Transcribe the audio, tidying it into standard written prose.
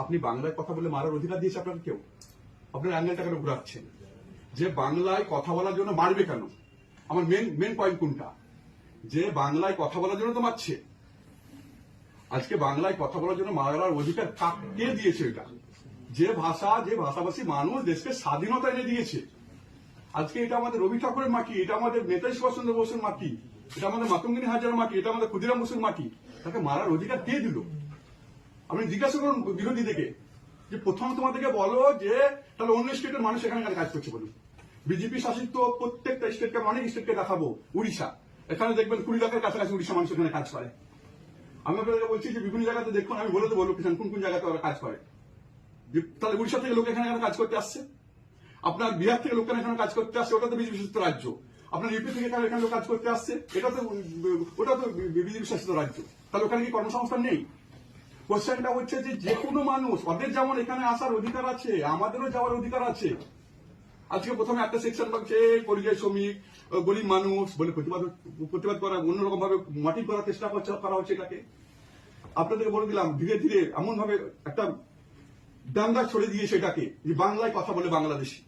আপনি বাংলায় কথা বলে মারার অধিকার দিয়েছে আপনাকে কেউ? আপনার অ্যাঙ্গেলটা কেন ঘুরাচ্ছেন? যে বাংলায় কথা বলার জন্য মারবে কেন? আমার মেন পয়েন্ট কোনটা? যে বাংলায় কথা বলার জন্য তো মারছে। আজকে বাংলায় কথা বলার জন্য মারার অধিকার কে দিয়েছে? এটা যে ভাষাভাষী মানুষ দেশকে স্বাধীনতা এনে দিয়েছে। আজকে এটা আমাদের রবি ঠাকুরের মাটি, এটা আমাদের নেতাজি সুভাষচন্দ্র বসুর মাটি, এটা আমাদের মাতঙ্গিনী হাজরার মাটি, এটা আমাদের ক্ষুদিরাম বসুর মাটি। তাকে মারার অধিকার কে দিল? আপনি জিজ্ঞাসা করুন বিরোধী থেকে যে প্রথম তোমাদেরকে বলো যে তাহলে অন্য স্টেটের মানুষ এখানে কাজ করছে বলুন। বিজেপি শাসিত প্রত্যেকটা স্টেটকে, অনেক স্টেটকে দেখাবো। উড়িষ্যা, এখানে দেখবেন 20 লাখের কাছাকাছি উড়িষ্যা মানুষ এখানে কাজ করে। আমি আপনাদেরকে বলছি যে বিভিন্ন জায়গাতে দেখুন, আমি বলে দেবো লোকেশন কোন কোন জায়গাতে ওরা কাজ করে। তাহলে উড়িষ্যা থেকে লোক এখানে কাজ করতে আসছে, আপনার বিহার থেকে লোকেরা এখানে কাজ করতে আসছে, ওটা তো বিজেপি শাসিত রাজ্য। আপনার ইউপি থেকে এখানে কাজ করতে আসছে, ওটা তো বিজেপি শাসিত রাজ্য। তাহলে ওখানে কি কর্মসংস্থান নেই? কোশ্চেনটা হচ্ছে যে কোনো মানুষ, ওদের যেমন এখানে আসার অধিকার আছে, আমাদেরও যাওয়ার অধিকার আছে। আজকে প্রথমে একটা সেকশন লাগছে পরিযায়ী শ্রমিক, গরিব মানুষ বলে প্রতিবাদ করা, অন্যরকম ভাবে মাটি করার চেষ্টা করা হচ্ছে এটাকে। আপনাদেরকে বলে দিলাম ধীরে ধীরে এমন ভাবে একটা দাঙ্গা ছড়ে দিয়েছে এটাকে যে বাংলায় কথা বলে বাংলাদেশি।